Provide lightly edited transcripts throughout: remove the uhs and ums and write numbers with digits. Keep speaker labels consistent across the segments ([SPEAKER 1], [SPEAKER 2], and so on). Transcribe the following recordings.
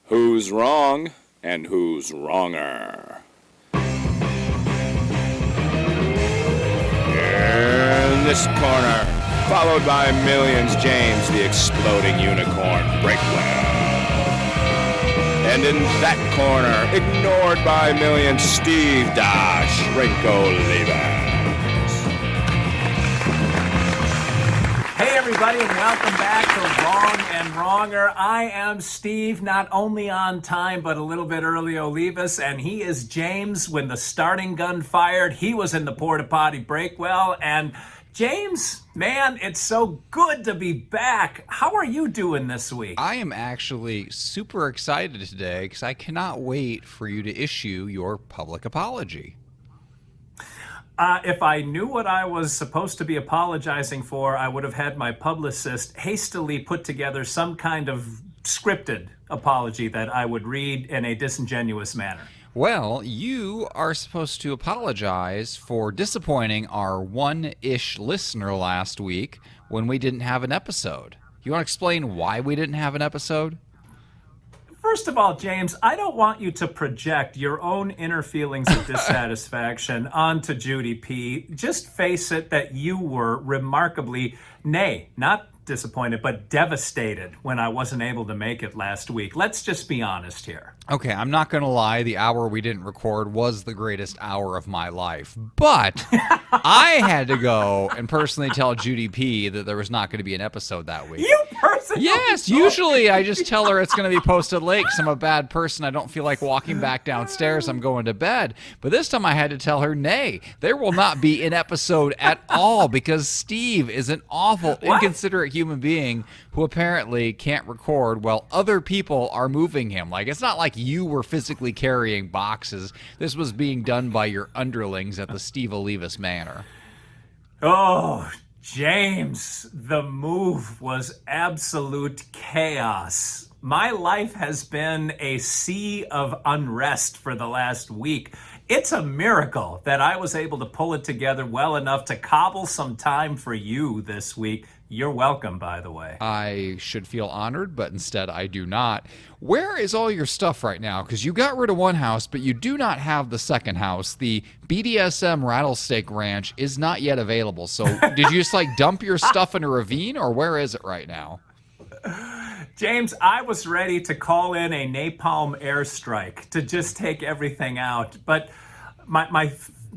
[SPEAKER 1] Who's wrong and who's wronger? In this corner, followed by millions, James the Exploding Unicorn Breakwell. And in that corner, ignored by millions, Steve Dash Rinko Leavers.
[SPEAKER 2] Hey everybody, and welcome back to Wrong and Wronger. I am Steve, not only on time, but a little bit early Olivas, and he is James. When the starting gun fired, he was in the porta potty Breakwell. And James, man, it's so good to be back. How are you doing this week?
[SPEAKER 3] I am actually super excited today because I cannot wait for you to issue your public apology.
[SPEAKER 2] If I knew what I was supposed to be apologizing for, I would have had my publicist hastily put together some kind of scripted apology that I would read in a disingenuous manner.
[SPEAKER 3] Well, you are supposed to apologize for disappointing our one-ish listener last week when we didn't have an episode. You want to explain why we didn't have an episode?
[SPEAKER 2] First of all, James, I don't want you to project your own inner feelings of dissatisfaction onto Judy P. Just face it that you were remarkably, nay, not disappointed, but devastated when I wasn't able to make it last week. Let's just be honest here.
[SPEAKER 3] Okay, I'm not going to lie. The hour we didn't record was the greatest hour of my life. But I had to go and personally tell Judy P that there was not going to be an episode that week.
[SPEAKER 2] You personally?
[SPEAKER 3] Yes, usually I just tell her it's going to be posted late because I'm a bad person. I don't feel like walking back downstairs. I'm going to bed. But this time I had to tell her, nay, there will not be an episode at all because Steve is an awful, inconsiderate human being who apparently can't record while other people are moving him. Like, it's not like you were physically carrying boxes. This was being done by your underlings at the Steve Olivas Manor.
[SPEAKER 2] Oh, James, the move was absolute chaos. My life has been a sea of unrest for the last week. It's a miracle that I was able to pull it together well enough to cobble some time for you this week. You're welcome, by the way.
[SPEAKER 3] I should feel honored, but instead I do not. Where is all your stuff right now? Because you got rid of one house, but you do not have the second house. The BDSM Rattlesnake Ranch is not yet available. So did you just dump your stuff in a ravine, or where is it right now?
[SPEAKER 2] James, I was ready to call in a napalm airstrike to just take everything out. But my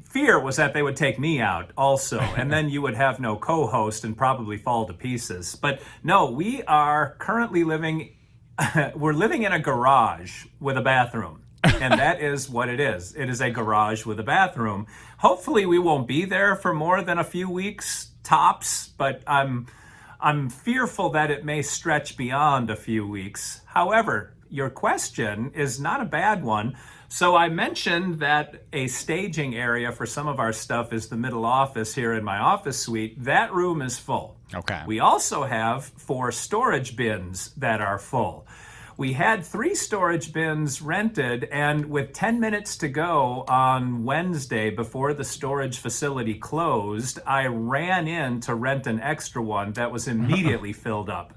[SPEAKER 2] fear was that they would take me out also, and then you would have no co-host and probably fall to pieces. But no, we are currently we're living in a garage with a bathroom. And that is what it is. It is a garage with a bathroom. Hopefully we won't be there for more than a few weeks tops, but I'm fearful that it may stretch beyond a few weeks. However, your question is not a bad one. So I mentioned that a staging area for some of our stuff is the middle office here in my office suite. That room is full.
[SPEAKER 3] Okay.
[SPEAKER 2] We also have 4 storage bins that are full. We had 3 storage bins rented, and with 10 minutes to go on Wednesday before the storage facility closed, I ran in to rent an extra one that was immediately filled up.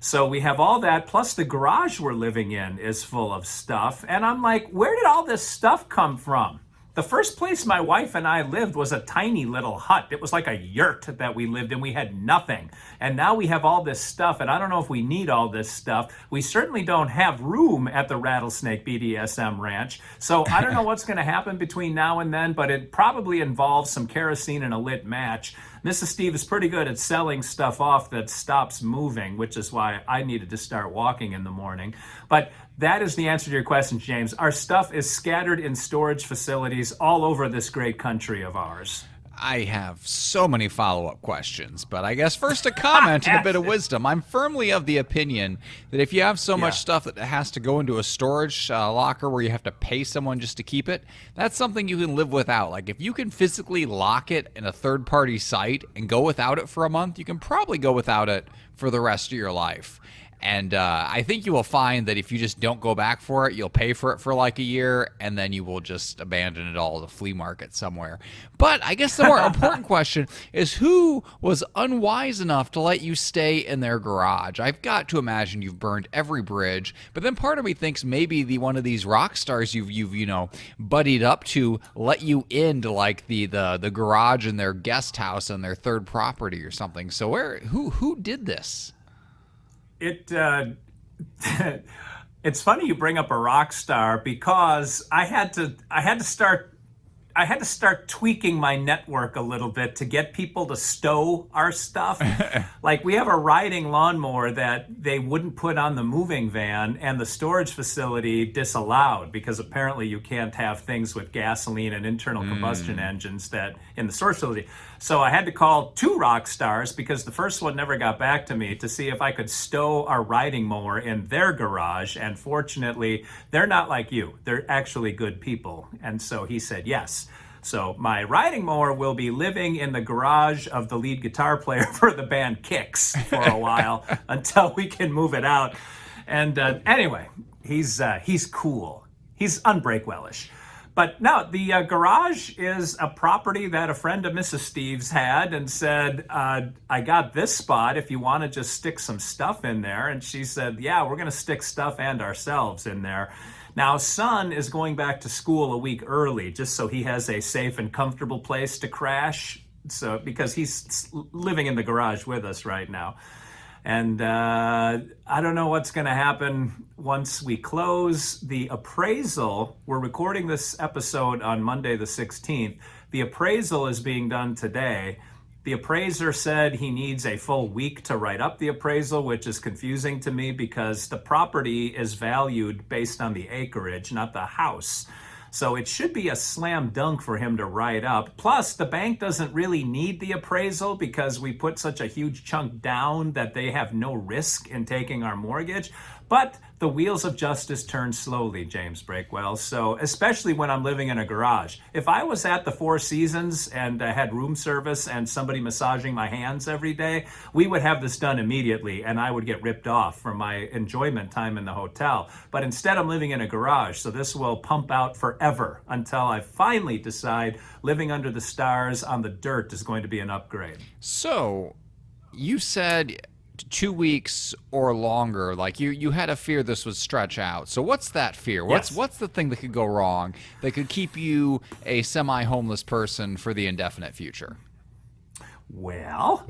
[SPEAKER 2] So we have all that, plus the garage we're living in is full of stuff. And I'm like, where did all this stuff come from? The first place my wife and I lived was a tiny little hut. It was like a yurt that we lived in. We had nothing. And now we have all this stuff, and I don't know if we need all this stuff. We certainly don't have room at the Rattlesnake BDSM Ranch. So I don't know what's going to happen between now and then, but it probably involves some kerosene and a lit match. Mrs. Steve is pretty good at selling stuff off that stops moving, which is why I needed to start walking in the morning. But that is the answer to your question, James. Our stuff is scattered in storage facilities all over this great country of ours.
[SPEAKER 3] I have so many follow-up questions, but I guess first a comment and a bit of wisdom. I'm firmly of the opinion that if you have so much stuff that has to go into a storage locker where you have to pay someone just to keep it, that's something you can live without. Like, if you can physically lock it in a third-party site and go without it for a month, you can probably go without it for the rest of your life. And I think you will find that if you just don't go back for it, you'll pay for it for like a year, and then you will just abandon it all at a flea market somewhere. But I guess the more important question is, who was unwise enough to let you stay in their garage? I've got to imagine you've burned every bridge, but then part of me thinks maybe one of these rock stars you've buddied up to let you into like the garage in their guest house on their third property or something. So who did this?
[SPEAKER 2] It's funny you bring up a rock star, because I had to start tweaking my network a little bit to get people to stow our stuff. Like, we have a riding lawnmower that they wouldn't put on the moving van, and the storage facility disallowed, because apparently you can't have things with gasoline and internal combustion engines that in the storage facility. So I had to call 2 rock stars, because the first one never got back to me, to see if I could stow our riding mower in their garage. And fortunately, they're not like you. They're actually good people. And so he said yes. So my riding mower will be living in the garage of the lead guitar player for the band Kix for a while until we can move it out. And anyway, he's cool. He's unbreakwellish. But no, the garage is a property that a friend of Mrs. Steve's had, and said, I got this spot if you want to just stick some stuff in there. And she said, yeah, we're going to stick stuff and ourselves in there. Now, son is going back to school a week early, just so he has a safe and comfortable place to crash. So, because he's living in the garage with us right now. And I don't know what's going to happen once we close. The appraisal, we're recording this episode on Monday the 16th. The appraisal is being done today. The appraiser said he needs a full week to write up the appraisal, which is confusing to me, because the property is valued based on the acreage, not the house. So it should be a slam dunk for him to write up. Plus, the bank doesn't really need the appraisal, because we put such a huge chunk down that they have no risk in taking our mortgage. But the wheels of justice turn slowly, James Breakwell. So especially when I'm living in a garage. If I was at the Four Seasons and I had room service and somebody massaging my hands every day, we would have this done immediately, and I would get ripped off for my enjoyment time in the hotel. But instead, I'm living in a garage, so this will pump out forever until I finally decide living under the stars on the dirt is going to be an upgrade.
[SPEAKER 3] So you said 2 weeks or longer. Like you had a fear this would stretch out. So what's that fear? What's the thing that could go wrong that could keep you a semi-homeless person for the indefinite future?
[SPEAKER 2] Well,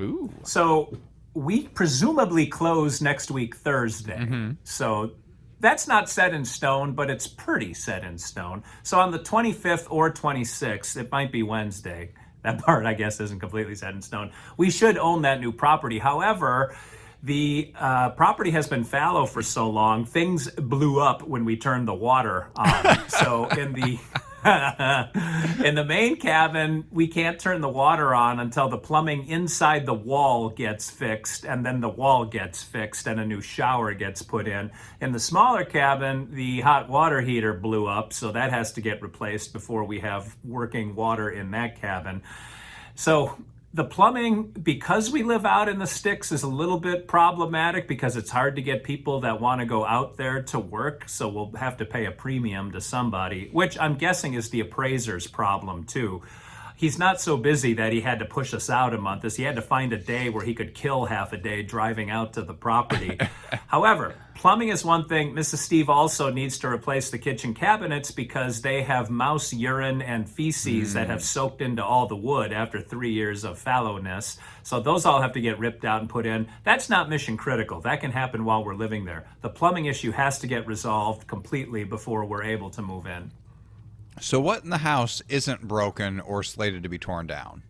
[SPEAKER 2] so we presumably close next week Thursday.
[SPEAKER 3] Mm-hmm.
[SPEAKER 2] So that's not set in stone, but it's pretty set in stone. So on the 25th or 26th, it might be Wednesday. That part, I guess, isn't completely set in stone. We should own that new property. However, the property has been fallow for so long, things blew up when we turned the water on. So in the main cabin, we can't turn the water on until the plumbing inside the wall gets fixed, and then the wall gets fixed and a new shower gets put in. In the smaller cabin, the hot water heater blew up, so that has to get replaced before we have working water in that cabin. So the plumbing, because we live out in the sticks, is a little bit problematic, because it's hard to get people that want to go out there to work. So we'll have to pay a premium to somebody, which I'm guessing is the appraiser's problem too. He's not so busy that he had to push us out a month, as he had to find a day where he could kill half a day driving out to the property. However, plumbing is one thing. Mrs. Steve also needs to replace the kitchen cabinets, because they have mouse urine and feces that have soaked into all the wood after 3 years of fallowness. So those all have to get ripped out and put in. That's not mission critical. That can happen while we're living there. The plumbing issue has to get resolved completely before we're able to move in.
[SPEAKER 3] So what in the house isn't broken or slated to be torn down?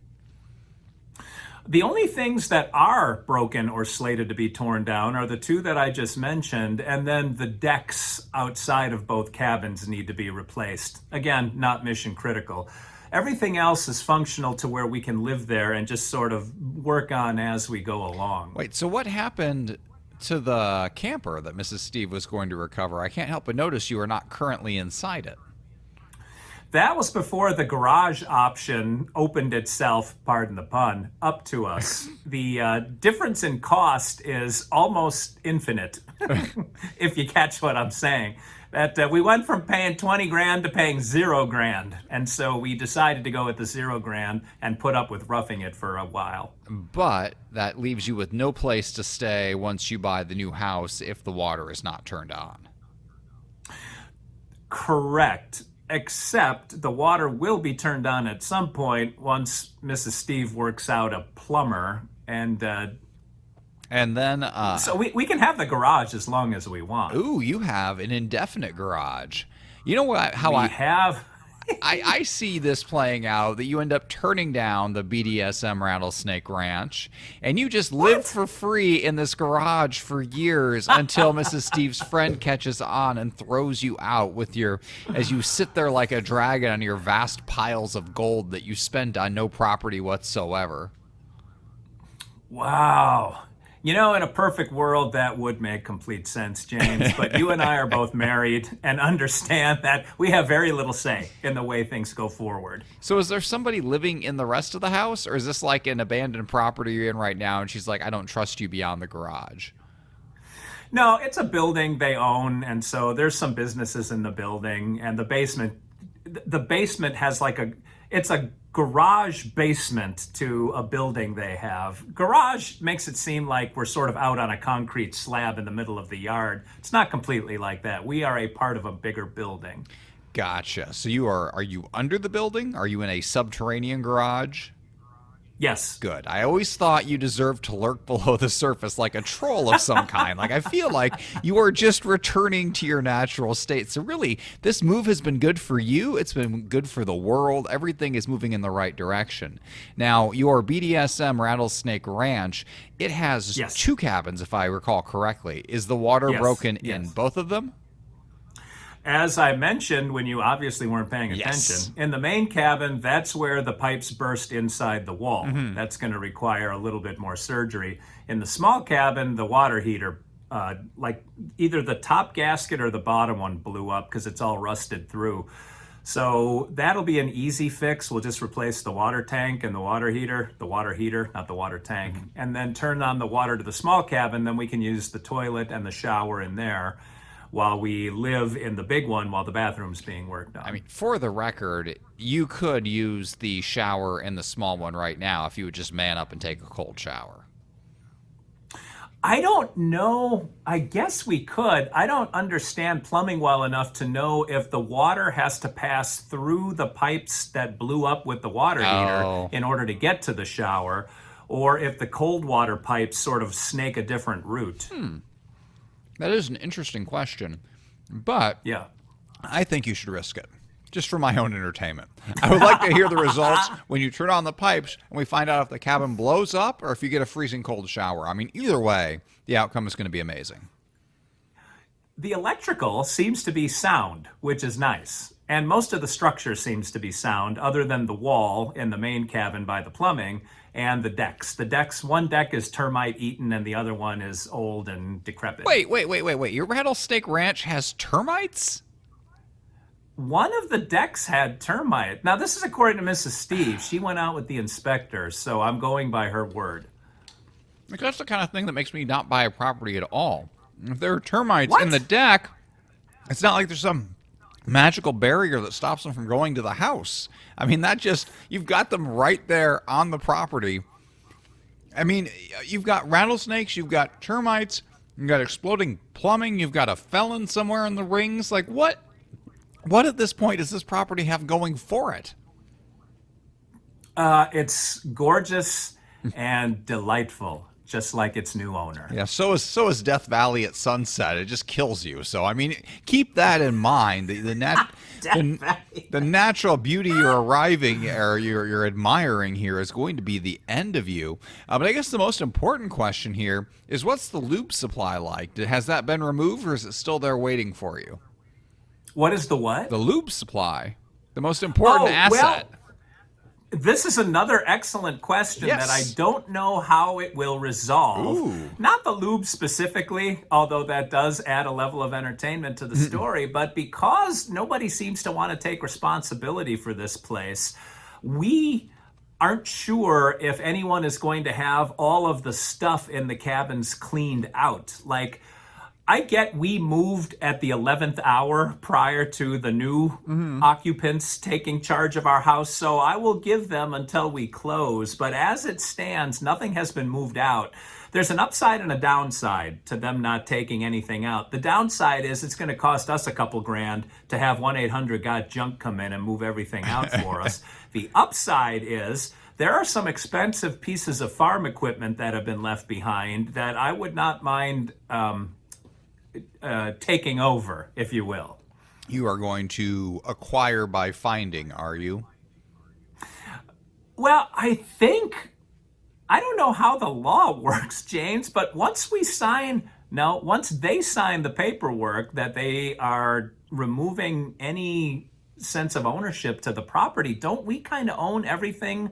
[SPEAKER 2] The only things that are broken or slated to be torn down are the 2 that I just mentioned, and then the decks outside of both cabins need to be replaced. Again, not mission critical. Everything else is functional to where we can live there and just sort of work on as we go along.
[SPEAKER 3] Wait, so what happened to the camper that Mrs. Steve was going to recover? I can't help but notice you are not currently inside it.
[SPEAKER 2] That was before the garage option opened itself, pardon the pun, up to us. The difference in cost is almost infinite, if you catch what I'm saying. That we went from paying 20 grand to paying 0 grand. And so we decided to go with the 0 grand and put up with roughing it for a while.
[SPEAKER 3] But that leaves you with no place to stay once you buy the new house if the water is not turned on.
[SPEAKER 2] Correct. Except the water will be turned on at some point once Mrs. Steve works out a plumber. And
[SPEAKER 3] then...
[SPEAKER 2] so we can have the garage as long as we want.
[SPEAKER 3] Ooh, you have an indefinite garage. You know what? I see this playing out, that you end up turning down the BDSM Rattlesnake Ranch, and you just live for free in this garage for years until Mrs. Steve's friend catches on and throws you out as you sit there like a dragon on your vast piles of gold that you spent on no property whatsoever.
[SPEAKER 2] Wow. You know, in a perfect world, that would make complete sense, James. But you and I are both married and understand that we have very little say in the way things go forward.
[SPEAKER 3] So is there somebody living in the rest of the house, or is this like an abandoned property you're in right now, and she's like, I don't trust you beyond the garage?
[SPEAKER 2] No, it's a building they own, and so there's some businesses in the building, and the basement has it's a garage basement to a building they have. Garage makes it seem like we're sort of out on a concrete slab in the middle of the yard. It's not completely like that. We are a part of a bigger building.
[SPEAKER 3] Gotcha. So are you under the building? Are you in a subterranean garage?
[SPEAKER 2] Yes.
[SPEAKER 3] Good. I always thought you deserved to lurk below the surface like a troll of some kind. Like, I feel like you are just returning to your natural state. So really, this move has been good for you. It's been good for the world. Everything is moving in the right direction. Now, your BDSM Rattlesnake Ranch, it has 2 cabins, if I recall correctly. Is the water broken in both of them?
[SPEAKER 2] As I mentioned, when you obviously weren't paying attention, in the main cabin, that's where the pipes burst inside the wall. Mm-hmm. That's going to require a little bit more surgery. In the small cabin, the water heater, like either the top gasket or the bottom one blew up because it's all rusted through. So that'll be an easy fix. We'll just replace the water tank and the water heater, not the water tank, and then turn on the water to the small cabin. Then we can use the toilet and the shower in there while we live in the big one while the bathroom's being worked on.
[SPEAKER 3] I mean, for the record, you could use the shower in the small one right now if you would just man up and take a cold shower.
[SPEAKER 2] I don't know. I guess we could. I don't understand plumbing well enough to know if the water has to pass through the pipes that blew up with the water heater in order to get to the shower, or if the cold water pipes sort of snake a different route.
[SPEAKER 3] That is an interesting question, but I think you should risk it, just for my own entertainment. I would like to hear the results when you turn on the pipes and we find out if the cabin blows up or if you get a freezing cold shower. I mean, either way, the outcome is going to be amazing.
[SPEAKER 2] The electrical seems to be sound, which is nice. And most of the structure seems to be sound, other than the wall in the main cabin by the plumbing and the decks. One deck is termite eaten and the other one is old and decrepit.
[SPEAKER 3] Wait. Your Rattlesnake Ranch has termites?
[SPEAKER 2] One of the decks had termite. Now, this is according to Mrs. Steve. She went out with the inspector, so I'm going by her word.
[SPEAKER 3] Because that's the kind of thing that makes me not buy a property at all. If there are termites in the deck, it's not like there's some magical barrier that stops them from going to the house. I mean, you've got them right there on the property. I mean, you've got rattlesnakes, you've got termites, you've got exploding plumbing, you've got a felon somewhere in the rings. Like, what at this point does this property have going for it?
[SPEAKER 2] It's gorgeous and delightful, just like its new owner.
[SPEAKER 3] Yeah, so is Death Valley at sunset. It just kills you. So, I mean, keep that in mind. The natural beauty you're admiring here is going to be the end of you. But I guess the most important question here is, what's the lube supply like? Has that been removed, or is it still there waiting for you?
[SPEAKER 2] What is the what?
[SPEAKER 3] The lube supply. The most important asset.
[SPEAKER 2] Well, This is another excellent question
[SPEAKER 3] Yes.
[SPEAKER 2] that I don't know how it will resolve.
[SPEAKER 3] Ooh.
[SPEAKER 2] Not the lube specifically, although that does add a level of entertainment to the story, but because nobody seems to want to take responsibility for this place, we aren't sure if anyone is going to have all of the stuff in the cabins cleaned out. Like, I get we moved at the 11th hour prior to the new occupants taking charge of our house, so I will give them until we close. But as it stands, nothing has been moved out. There's an upside and a downside to them not taking anything out. The downside is it's going to cost us a couple grand to have 1-800-GOT-JUNK come in and move everything out for us. The upside is there are some expensive pieces of farm equipment that have been left behind that I would not mind taking over, if you will.
[SPEAKER 3] You are going to acquire by finding, are you?
[SPEAKER 2] Well, I don't know how the law works, James, but once they sign the paperwork that they are removing any sense of ownership to the property, don't we kind of own everything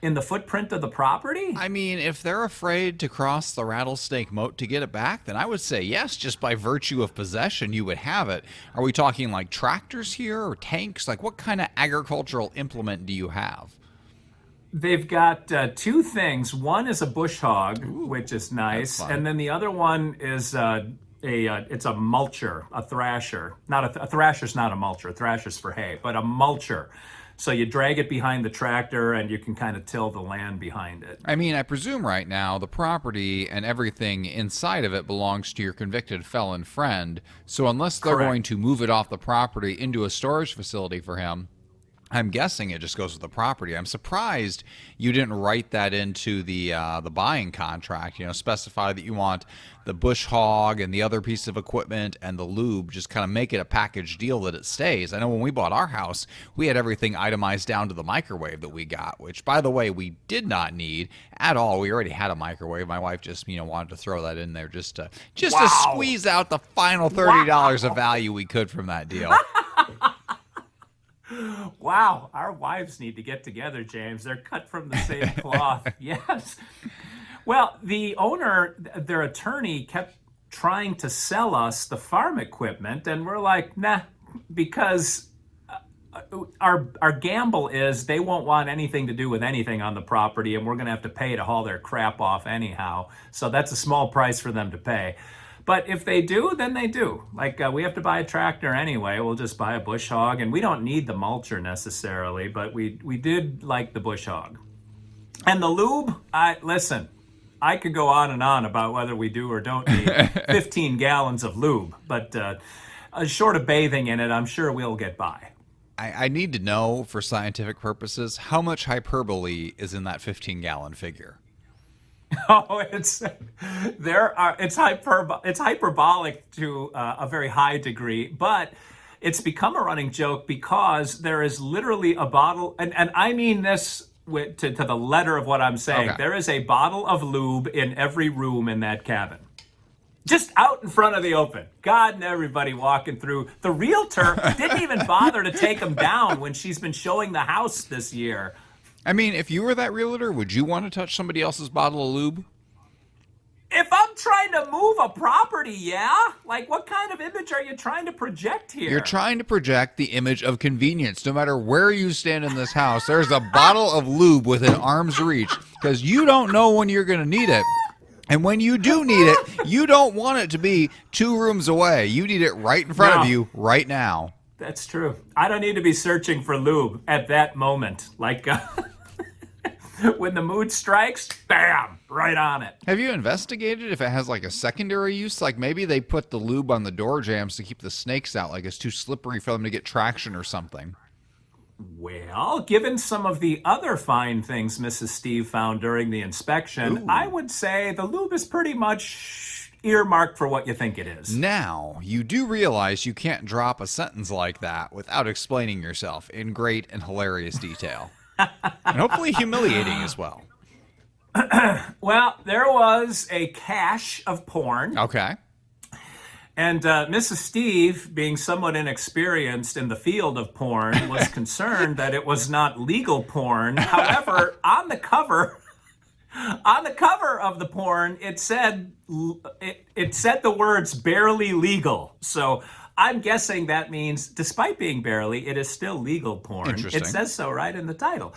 [SPEAKER 2] in the footprint of the property?
[SPEAKER 3] I mean, if they're afraid to cross the rattlesnake moat to get it back, then I would say yes, just by virtue of possession, you would have it. Are we talking like tractors here or tanks? Like, what kind of agricultural implement do you have?
[SPEAKER 2] They've got two things. One is a bush hog, which is nice,
[SPEAKER 3] fun.
[SPEAKER 2] and then the other one is it's a mulcher, a thrasher. Not a thrasher's not a mulcher. A thrasher's for hay, but a mulcher. So you drag it behind the tractor and you can kind of till the land behind it.
[SPEAKER 3] I mean, I presume right now the property and everything inside of it belongs to your convicted felon friend. So unless they're
[SPEAKER 2] Correct.
[SPEAKER 3] going to move it off the property into a storage facility for him, I'm guessing it just goes with the property. I'm surprised you didn't write that into the buying contract. You know, specify that you want the bush hog and the other piece of equipment and the lube. Just kind of make it a package deal that it stays. I know when we bought our house, we had everything itemized down to the microwave that we got, which, by the way, we did not need at all. We already had a microwave. My wife just, wanted to throw that in there just to squeeze out the final $30 of value we could from that deal.
[SPEAKER 2] Wow, our wives need to get together, James. They're cut from the same cloth. Yes. Well, the owner, their attorney, kept trying to sell us the farm equipment, and we're like, nah, because our gamble is they won't want anything to do with anything on the property, and we're going to have to pay to haul their crap off anyhow. So that's a small price for them to pay. But if they do, then they do. Like, we have to buy a tractor anyway. We'll just buy a bush hog, and we don't need the mulcher necessarily, but we did like the bush hog. And the lube, listen, I could go on and on about whether we do or don't need 15 gallons of lube, but short of bathing in it, I'm sure we'll get by.
[SPEAKER 3] I need to know, for scientific purposes, how much hyperbole is in that 15-gallon figure.
[SPEAKER 2] Oh, it's hyperbolic to a very high degree, but it's become a running joke because there is literally a bottle, and I mean this to the letter of what I'm saying.
[SPEAKER 3] Okay.
[SPEAKER 2] There is a bottle of lube in every room in that cabin. Just out in front of the open. God and everybody walking through. The realtor didn't even bother to take them down when she's been showing the house this year.
[SPEAKER 3] I mean, if you were that realtor, would you want to touch somebody else's bottle of lube?
[SPEAKER 2] If I'm trying to move a property, yeah? Like, what kind of image are you trying to project here?
[SPEAKER 3] You're trying to project the image of convenience. No matter where you stand in this house, there's a bottle of lube within arm's reach because you don't know when you're going to need it. And when you do need it, you don't want it to be 2 rooms away. You need it right in front of you right now.
[SPEAKER 2] That's true. I don't need to be searching for lube at that moment. Like, when the mood strikes, bam, right on it.
[SPEAKER 3] Have you investigated if it has like a secondary use? Like maybe they put the lube on the door jambs to keep the snakes out, like it's too slippery for them to get traction or something.
[SPEAKER 2] Well, given some of the other fine things Mrs. Steve found during the inspection, I would say the lube is pretty much earmarked for what you think it is.
[SPEAKER 3] Now, you do realize you can't drop a sentence like that without explaining yourself in great and hilarious detail. And hopefully humiliating as well.
[SPEAKER 2] Well, there was a cache of porn.
[SPEAKER 3] Okay.
[SPEAKER 2] And Mrs. Steve, being somewhat inexperienced in the field of porn, was concerned that it was not legal porn. However, on the cover of the porn, it said the words "barely legal." So I'm guessing that means, despite being barely, it is still legal porn.
[SPEAKER 3] Interesting.
[SPEAKER 2] It says so right in the title.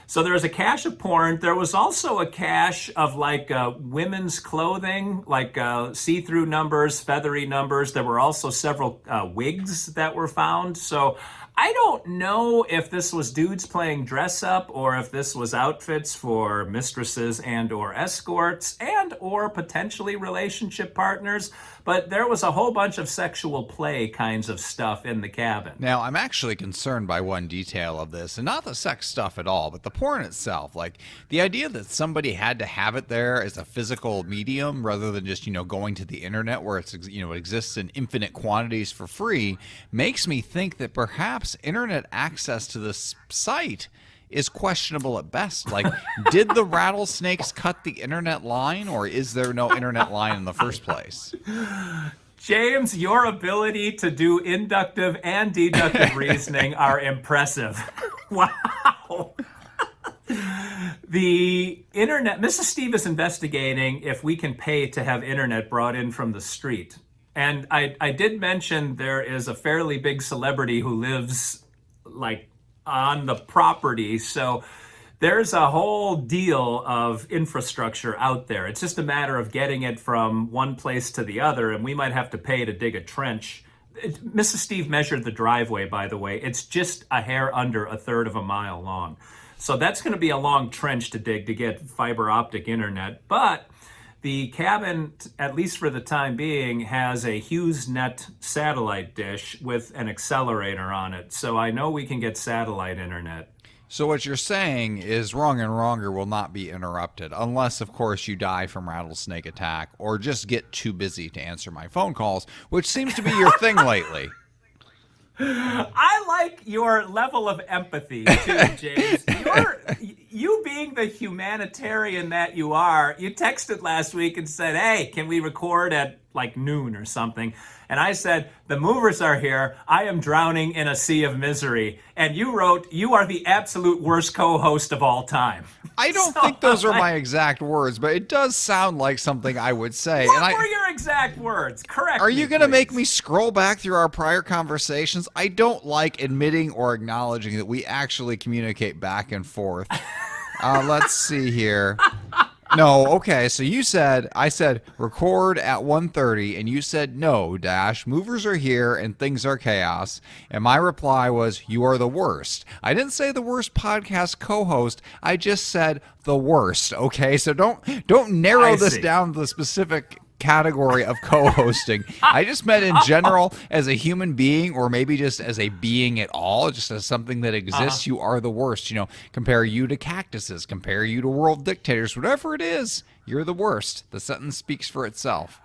[SPEAKER 2] So there was a cache of porn. There was also a cache of like women's clothing, like see-through numbers, feathery numbers. There were also several wigs that were found. So I don't know if this was dudes playing dress up or if this was outfits for mistresses and or escorts and or potentially relationship partners. But there was a whole bunch of sexual play kinds of stuff in the cabin.
[SPEAKER 3] Now, I'm actually concerned by one detail of this, and not the sex stuff at all, but the porn itself. Like, the idea that somebody had to have it there as a physical medium rather than just, going to the internet where it's, it exists in infinite quantities for free makes me think that perhaps internet access to this site is questionable at best. Like, did the rattlesnakes cut the internet line, or is there no internet line in the first place?
[SPEAKER 2] James, your ability to do inductive and deductive reasoning are impressive. Wow. The internet, Mrs. Steve is investigating if we can pay to have internet brought in from the street. And I did mention there is a fairly big celebrity who lives like on the property. So there's a whole deal of infrastructure out there. It's just a matter of getting it from one place to the other, and we might have to pay to dig a trench. Mrs. Steve measured the driveway, by the way. It's just a hair under a third of a mile long. So that's going to be a long trench to dig to get fiber optic internet. But the cabin, at least for the time being, has a HughesNet satellite dish with an accelerator on it. So I know we can get satellite internet.
[SPEAKER 3] So what you're saying is Wrong and Wronger will not be interrupted, unless, of course, you die from rattlesnake attack or just get too busy to answer my phone calls, which seems to be your thing lately.
[SPEAKER 2] I like your level of empathy, too, James. You being the humanitarian that you are, you texted last week and said, hey, can we record at like noon or something? And I said, the movers are here. I am drowning in a sea of misery. And you wrote, you are the absolute worst co-host of all time.
[SPEAKER 3] I don't think those are my exact words, but it does sound like something I would say.
[SPEAKER 2] What were your exact words? Correct.
[SPEAKER 3] Are you going to make me scroll back through our prior conversations? I don't like admitting or acknowledging that we actually communicate back and forth. Let's see here. No, okay, so I said record at 1:30, and you said no, movers are here and things are chaos. And my reply was, you are the worst. I didn't say the worst podcast co-host, I just said the worst, okay? So don't narrow this down to the specific category of co-hosting. I just meant in general as a human being, or maybe just as a being at all, just as something that exists. You are the worst. Compare you to cactuses, compare you to world dictators, whatever it is, you're the worst. The sentence speaks for itself.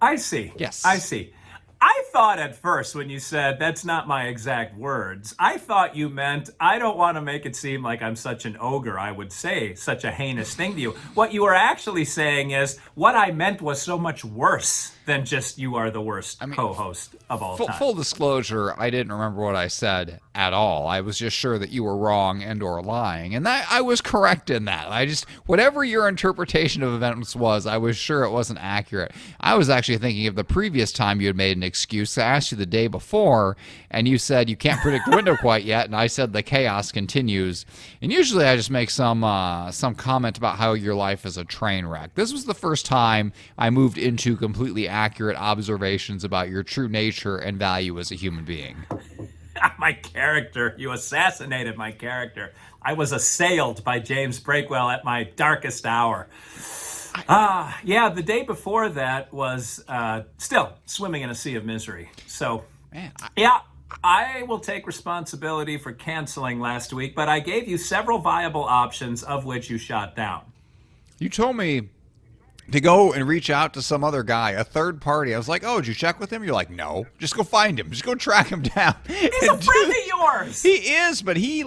[SPEAKER 2] I see.
[SPEAKER 3] Yes.
[SPEAKER 2] I see. I thought at first when you said that's not my exact words, I thought you meant I don't want to make it seem like I'm such an ogre. I would say such a heinous thing to you. What you were actually saying is what I meant was so much worse than just you are the worst co-host of all time.
[SPEAKER 3] Full disclosure, I didn't remember what I said at all. I was just sure that you were wrong and or lying, and that I was correct in that. Whatever your interpretation of events was, I was sure it wasn't accurate. I was actually thinking of the previous time you had made an excuse. I asked you the day before, and you said you can't predict the window quite yet, and I said the chaos continues. And usually I just make some comment about how your life is a train wreck. This was the first time I moved into completely accurate observations about your true nature and value as a human being.
[SPEAKER 2] My character. You assassinated my character. I was assailed by James Breakwell at my darkest hour. Yeah, the day before that was still swimming in a sea of misery. So, yeah, I will take responsibility for canceling last week, but I gave you several viable options, of which you shot down.
[SPEAKER 3] You told me to go and reach out to some other guy, a third party. I was like, oh, did you check with him? You're like, no. Just go find him. Just go track him down.
[SPEAKER 2] He's a friend of yours.
[SPEAKER 3] He is, but he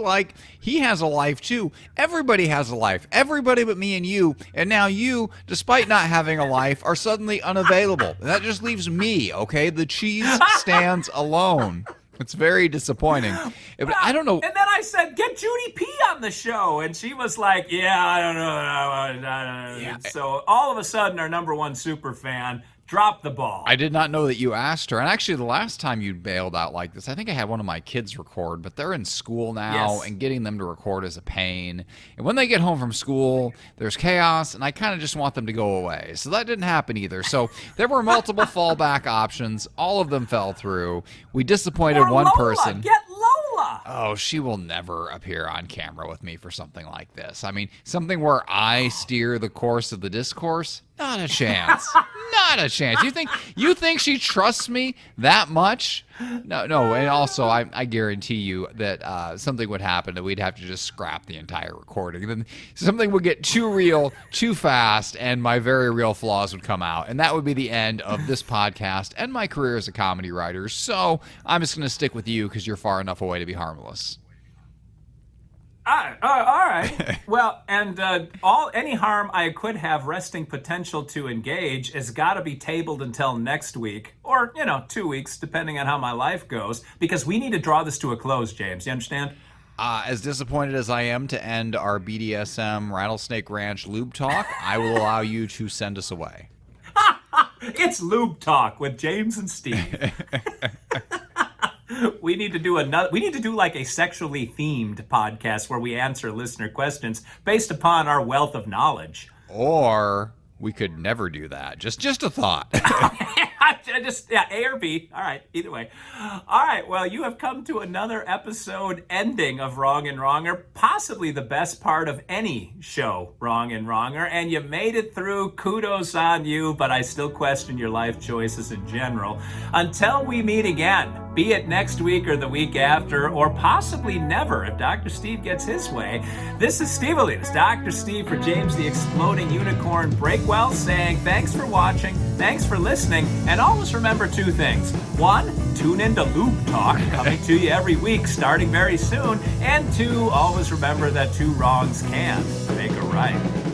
[SPEAKER 3] has a life too. Everybody has a life. Everybody but me and you. And now you, despite not having a life, are suddenly unavailable. That just leaves me, okay? The cheese stands alone. It's very disappointing. But I don't know.
[SPEAKER 2] And then I said, get Judy P on the show. And she was like, yeah, I don't know.
[SPEAKER 3] Yeah.
[SPEAKER 2] So all of a sudden, our number one super fan dropped the ball.
[SPEAKER 3] I did not know that you asked her. And actually, the last time you bailed out like this, I think I had one of my kids record, but they're in school now,
[SPEAKER 2] Yes.
[SPEAKER 3] and getting them to record is a pain. And when they get home from school, there's chaos, and I kind of just want them to go away. So that didn't happen either. So there were multiple fallback options. All of them fell through. We disappointed
[SPEAKER 2] Or
[SPEAKER 3] one
[SPEAKER 2] Lola.
[SPEAKER 3] person.
[SPEAKER 2] Get Lola.
[SPEAKER 3] Oh, she will never appear on camera with me for something like this. I mean, something where I steer the course of the discourse? Not a chance. Not a chance. You think she trusts me that much? No. And also, I guarantee you that something would happen that we'd have to just scrap the entire recording. Then something would get too real, too fast, and my very real flaws would come out. And that would be the end of this podcast and my career as a comedy writer. So I'm just going to stick with you because you're far enough away to be harmless.
[SPEAKER 2] All right. Well, and any harm I could have resting potential to engage has got to be tabled until next week, or 2 weeks, depending on how my life goes, because we need to draw this to a close. James, you understand?
[SPEAKER 3] As disappointed as I am to end our BDSM Rattlesnake Ranch lube talk, I will allow you to send us away.
[SPEAKER 2] It's Lube Talk with James and Steve. We need to do like a sexually themed podcast where we answer listener questions based upon our wealth of knowledge.
[SPEAKER 3] Or we could never do that. Just a thought.
[SPEAKER 2] A or B. All right, either way. All right, well, you have come to another episode ending of Wrong and Wronger, possibly the best part of any show, Wrong and Wronger, and you made it through. Kudos on you, but I still question your life choices in general. Until we meet again, be it next week or the week after, or possibly never if Dr. Steve gets his way, this is Steve Alinas, Dr. Steve for James the Exploding Unicorn Breakwell, saying thanks for watching, thanks for listening, and always remember two things. One, tune into Lube Talk, coming to you every week, starting very soon. And two, always remember that two wrongs can make a right.